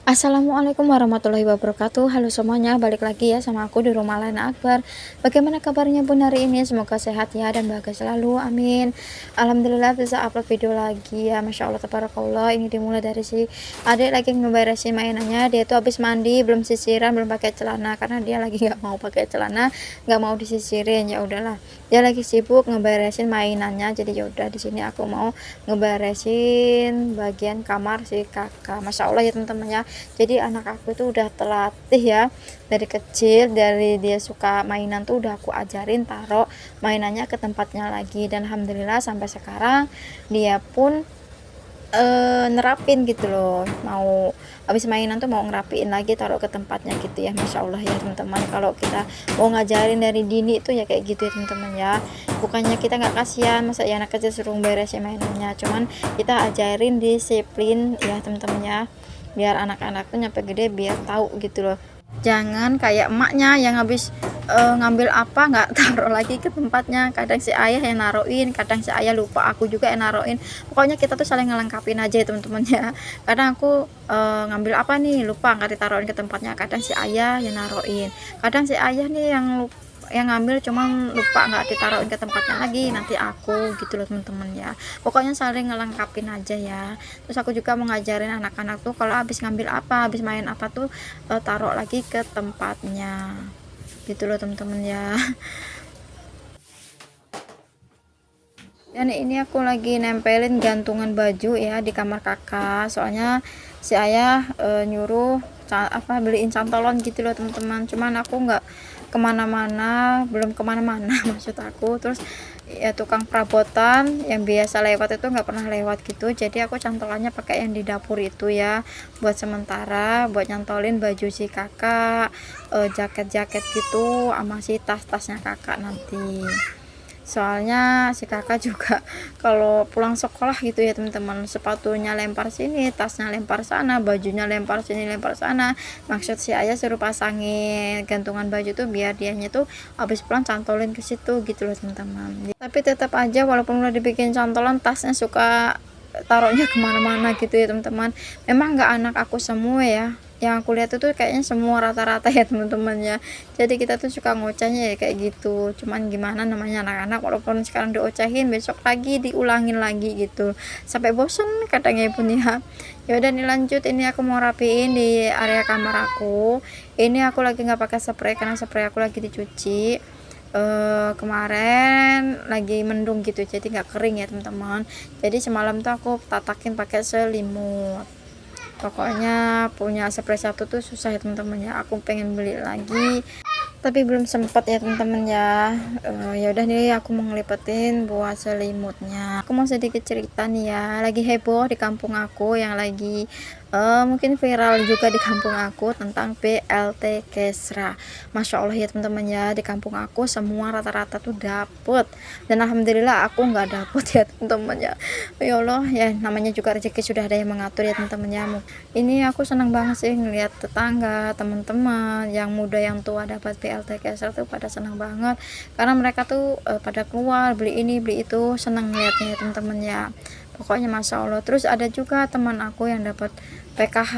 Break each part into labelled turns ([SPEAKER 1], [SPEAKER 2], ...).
[SPEAKER 1] Assalamualaikum warahmatullahi wabarakatuh. Halo semuanya, balik lagi ya sama aku di rumah Lena Akbar. Bagaimana kabarnya Bun hari ini? Semoga sehat ya dan bahagia selalu, amin. Alhamdulillah bisa upload video lagi ya, Masya Allah tabarakallah. Ini dimulai dari si adik lagi ngeberesin mainannya. Dia tuh habis mandi, belum sisiran, belum pakai celana karena dia lagi nggak mau pakai celana, nggak mau disisirin. Ya udahlah, dia lagi sibuk ngeberesin mainannya. Jadi ya udah, di sini aku mau ngeberesin bagian kamar si kakak. Masya Allah ya teman-teman ya. Jadi anak aku itu udah terlatih ya dari kecil, dari dia suka mainan tuh udah aku ajarin taruh mainannya ke tempatnya lagi, dan alhamdulillah sampai sekarang dia pun nerapin gitu loh, mau habis mainan tuh mau ngerapiin lagi taruh ke tempatnya gitu ya. Masya Allah ya teman-teman, kalau kita mau ngajarin dari dini itu ya kayak gitu ya teman-teman ya, bukannya kita nggak kasihan masa ya anak kecil suruh beresin mainannya, cuman kita ajarin disiplin ya teman-teman ya, biar anak-anak tuh nyampe gede biar tahu gitu loh. Jangan kayak emaknya yang habis ngambil apa nggak taruh lagi ke tempatnya, kadang si ayah yang naruhin, kadang si ayah lupa, aku juga yang naruhin. Pokoknya kita tuh saling ngelengkapin aja ya teman-teman ya. Kadang aku ngambil apa nih lupa nggak ditaruhin ke tempatnya, kadang si ayah yang naruhin, kadang si ayah nih yang ngambil cuman lupa nggak ditaruhin ke tempatnya lagi, nanti aku gitu loh teman-teman ya. Pokoknya saling ngelengkapin aja ya. Terus aku juga mau ngajarin anak-anak tuh kalau habis ngambil apa, habis main apa tuh taruh lagi ke tempatnya gitu loh teman-teman ya. Dan ini aku lagi nempelin gantungan baju ya di kamar kakak, soalnya si ayah nyuruh beliin cantolon gitu loh teman-teman, cuman aku nggak kemana-mana, belum kemana-mana maksud aku. Terus ya tukang perabotan yang biasa lewat itu nggak pernah lewat gitu, jadi aku cantolannya pakai yang di dapur itu ya, buat sementara buat nyantolin baju si kakak, jaket-jaket gitu sama si tas-tasnya kakak nanti. Soalnya si kakak juga kalau pulang sekolah gitu ya teman-teman, sepatunya lempar sini, tasnya lempar sana, bajunya lempar sini lempar sana. Maksud si ayah suruh pasangin gantungan baju tuh biar dianya tuh habis pulang cantolin ke situ gitu loh teman-teman. Tapi tetap aja walaupun udah dibikin cantolan, tasnya suka taruhnya kemana-mana gitu ya teman-teman. Memang nggak anak aku semua ya, yang aku lihat itu kayaknya semua rata-rata ya teman-teman ya. Jadi kita tuh suka ngocehnya ya kayak gitu, cuman gimana namanya anak-anak, walaupun sekarang diocehin besok lagi diulangin lagi gitu sampai bosen kadangnya pun ya. Ya udah nih lanjut, ini aku mau rapiin di area kamar aku. Ini aku lagi nggak pakai spray karena spray aku lagi dicuci kemarin lagi mendung gitu, jadi nggak kering ya teman-teman. Jadi semalam tuh aku tatakin pakai selimut. Pokoknya punya spray satu tuh susah ya teman-teman ya, aku pengen beli lagi tapi belum sempat ya teman-teman ya. Ya udah nih aku mau ngelipetin buat selimutnya. Aku mau sedikit cerita nih ya, lagi heboh di kampung aku, yang lagi mungkin viral juga di kampung aku tentang BLT Kesra. Masya Allah ya teman-teman ya, di kampung aku semua rata-rata tuh dapet, dan alhamdulillah aku nggak dapet ya teman-teman ya. Ya Allah ya, namanya juga rezeki sudah ada yang mengatur ya teman-teman ya. Ini aku senang banget sih ngelihat tetangga, teman-teman yang muda yang tua dapat BLT Kesra tuh pada senang banget, karena mereka tuh pada keluar beli ini beli itu, senang ngeliatnya ya teman-teman ya. Pokoknya Masya Allah. Terus ada juga teman aku yang dapat PKH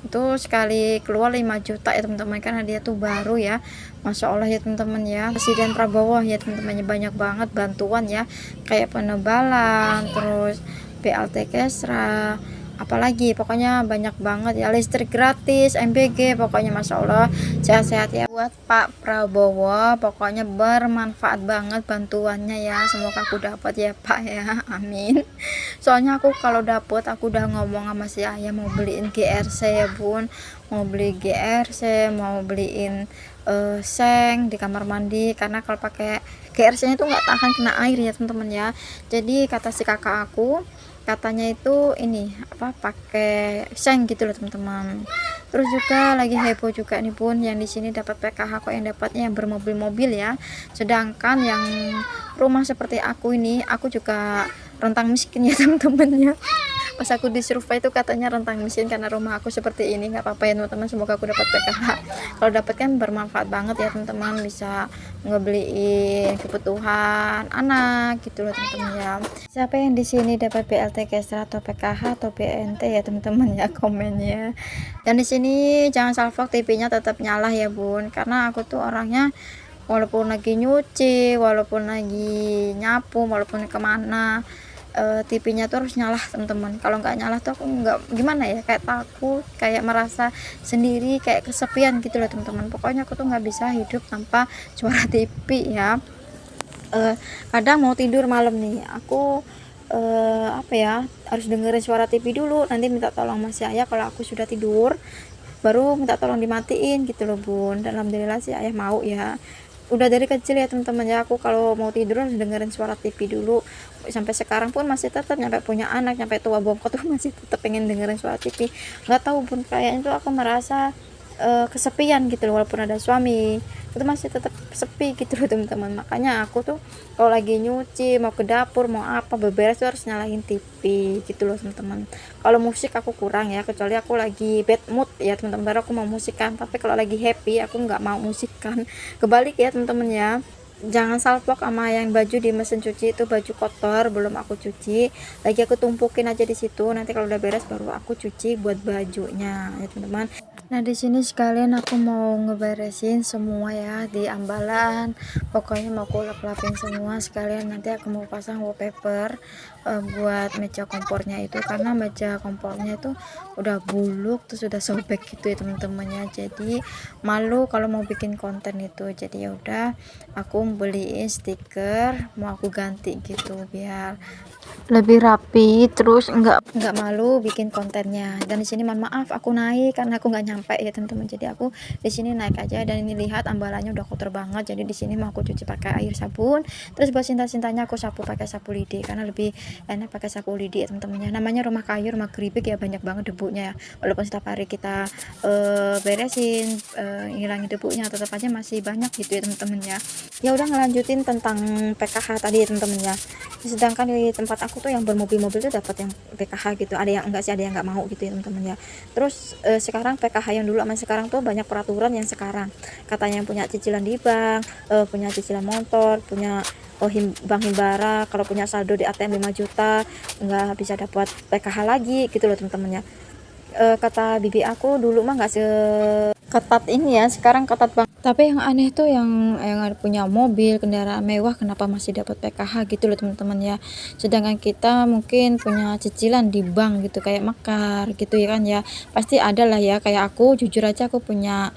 [SPEAKER 1] itu sekali keluar 5 juta ya teman-teman, karena dia tuh baru ya. Masya Allah ya teman-teman ya, Presiden Prabowo ya teman-teman, banyak banget bantuan ya, kayak penebalan, terus BLT Kesra, apalagi pokoknya banyak banget ya, listrik gratis, MBG, pokoknya Masya Allah. Sehat-sehat ya buat Pak Prabowo, pokoknya bermanfaat banget bantuannya ya, semoga aku dapat ya Pak ya, amin. Soalnya aku kalau dapet aku udah ngomong sama si ayah mau beliin GRC ya bun, mau beli GRC, mau beliin seng di kamar mandi, karena kalau pakai GRC nya itu nggak tahan kena air ya teman-teman ya. Jadi kata si kakak aku, katanya itu ini apa, pakai seng gitu loh teman-teman. Terus juga lagi heboh juga nih bun, yang di sini dapat PKH kok yang dapatnya yang bermobil-mobil ya, sedangkan yang rumah seperti aku ini, aku juga rentang miskin ya teman-teman ya. pas aku di survei itu katanya rentang miskin karena rumah aku seperti ini. Nggak apa-apa ya teman-teman, semoga aku dapat PKH. Kalau dapat kan bermanfaat banget ya teman-teman, bisa ngebeliin kebutuhan anak gitu loh teman-teman ya. Siapa yang di sini dapat BLT Kesra atau PKH atau BNT ya teman-teman ya, komennya. Dan di sini jangan salvok, TV-nya tetap nyala ya bun, karena aku tuh orangnya walaupun lagi nyuci, walaupun lagi nyapu, walaupun kemana, TV-nya tuh harus nyala teman-teman. Kalau nggak nyala tuh aku nggak, gimana ya, kayak takut, kayak merasa sendiri, kayak kesepian gitu loh teman-teman. Pokoknya aku tuh nggak bisa hidup tanpa suara TV ya. Kadang mau tidur malam nih aku apa ya, harus dengerin suara TV dulu, nanti minta tolong sama si ayah kalau aku sudah tidur, baru minta tolong dimatiin gitu loh bun. Dan alhamdulillah sih ayah mau ya, udah dari kecil ya teman-teman ya, aku kalau mau tidur harus dengerin suara TV dulu. Sampai sekarang pun masih tetap, nyampe punya anak, nyampe tua bongkot tuh masih tetap pengen dengerin suara TV. Nggak tahu bun, kayaknya tuh aku merasa kesepian gitu loh, walaupun ada suami itu masih tetap sepi gitu loh teman-teman. Makanya aku tuh kalau lagi nyuci, mau ke dapur, mau apa beberes tuh harus nyalain TV gitu loh teman-teman. Kalau musik aku kurang ya, kecuali aku lagi bad mood ya teman-teman, baru aku mau musikan. Tapi kalau lagi happy aku nggak mau musikan. Kebalik ya teman-teman ya. Jangan salvok sama yang baju di mesin cuci, itu baju kotor belum aku cuci lagi, aku tumpukin aja di situ, nanti kalau udah beres baru aku cuci buat bajunya ya teman-teman. Nah di sini sekalian aku mau ngeberesin semua ya di ambalan, pokoknya mau aku lap-lapin semua sekalian. Nanti aku mau pasang wallpaper buat meja kompornya itu, karena meja kompornya itu udah buluk terus udah sobek gitu ya teman-temannya. Jadi malu kalau mau bikin konten itu, jadi ya udah aku beliin stiker, mau aku ganti gitu biar lebih rapi, terus nggak malu bikin kontennya. Dan di sini mohon maaf aku naik karena aku nggak nyampe ya teman-teman, jadi aku di sini naik aja. Dan ini lihat ambalannya udah kotor banget, jadi di sini mau aku cuci pakai air sabun, terus buat cinta-cintanya aku sapu pakai sapu lidi karena lebih enak pakai sapu lidi ya teman-temannya. Namanya rumah kayu, rumah keripik ya, banyak banget debunya ya, walaupun setiap hari kita beresin, ngilangin debunya, tetap aja masih banyak gitu ya teman-teman ya. Ya udah, ngelanjutin tentang PKH tadi ya teman-teman ya. Sedangkan di tempat aku tuh yang bermobil-mobil tuh dapat yang PKH gitu, ada yang enggak sih, ada yang enggak mau gitu ya teman-teman ya. Terus sekarang PKH yang dulu sama sekarang tuh banyak peraturan yang sekarang, katanya yang punya cicilan di bank, punya cicilan motor, punya bank himbara, kalau punya saldo di ATM 5 juta nggak bisa dapat PKH lagi gitu loh teman-teman ya. Kata bibi aku dulu mah nggak seketat ini ya, sekarang ketat banget. Tapi yang aneh tuh yang ada punya mobil, kendaraan mewah, kenapa masih dapat PKH gitu loh teman-teman ya. Sedangkan kita mungkin punya cicilan di bank gitu, kayak Mekar gitu ya kan ya. Pasti ada lah ya, kayak aku jujur aja aku punya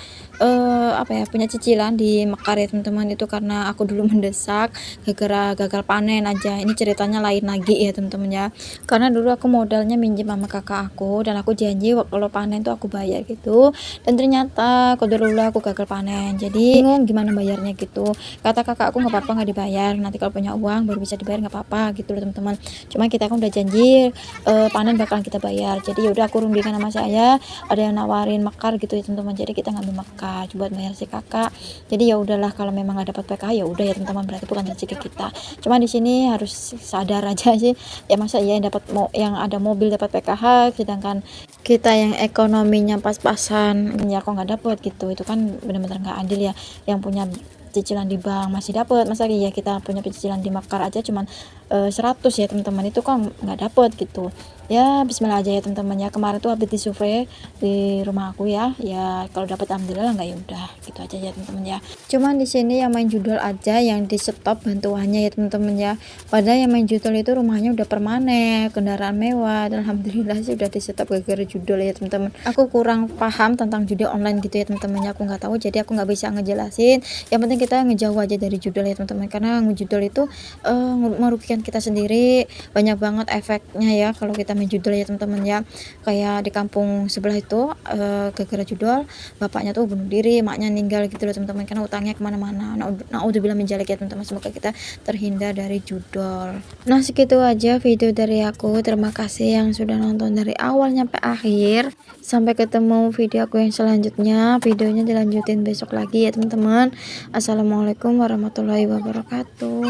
[SPEAKER 1] apa ya, punya cicilan di Mekar ya teman-teman. Itu karena aku dulu mendesak gara-gara gagal panen aja. Ini ceritanya lain lagi ya teman-teman ya. Karena dulu aku modalnya minjem sama kakak aku, dan aku janji kalau panen tuh aku bayar gitu. Dan ternyata qadarullah aku gagal panen, jadi bingung gimana bayarnya gitu. Kata kakak aku nggak apa-apa, nggak dibayar, nanti kalau punya uang baru bisa dibayar, nggak apa-apa gitu loh teman-teman. Cuma kita kan udah janji panen bakalan kita bayar, jadi yaudah aku rundingkan sama saya, ada yang nawarin Mekar gitu ya teman-teman. Jadi kita ngambil Mekar buat bayar si kakak. Jadi ya udahlah, kalau memang nggak dapat PKH ya udah ya teman-teman, berarti bukan rezeki kita. Cuma di sini harus sadar aja sih ya, masa iya yang dapat yang ada mobil dapat PKH, sedangkan kita yang ekonominya pas-pasan ya kok nggak dapet gitu. Itu kan benar-benar nggak adil ya. Yang punya cicilan di bank masih dapat, masa ya kita punya cicilan di Mekar aja cuman 100 ya teman-teman, itu kan nggak dapet gitu ya. Bismillah aja ya teman-teman ya. Kemarin tuh habis disurvey di rumah aku ya, kalau dapat alhamdulillah, nggak ya udah gitu aja ya teman-teman ya. Cuman di sini yang main judul aja yang di stop bantuannya ya teman-teman ya, padahal yang main judul itu rumahnya udah permanen, kendaraan mewah, dan alhamdulillah sih udah di stop gara-gara judul ya teman-teman. Aku kurang paham tentang judi online gitu ya teman-teman ya, aku nggak tahu, jadi aku nggak bisa ngejelasin. Yang penting kita ngejauh aja dari judul ya teman-teman, karena ngejudul itu merugikan kita sendiri, banyak banget efeknya ya kalau kita main judul ya teman-teman ya. Kayak di kampung sebelah itu gara-gara judul bapaknya tuh bunuh diri, maknya meninggal gitu loh teman-teman, karena utangnya kemana-mana. Naudzubillah min dzalik ya teman-teman, semoga kita terhindar dari judul. Nah segitu aja video dari aku, terima kasih yang sudah nonton dari awal sampai akhir. Sampai ketemu video aku yang selanjutnya, videonya dilanjutin besok lagi ya teman-teman. Assalamualaikum warahmatullahi wabarakatuh.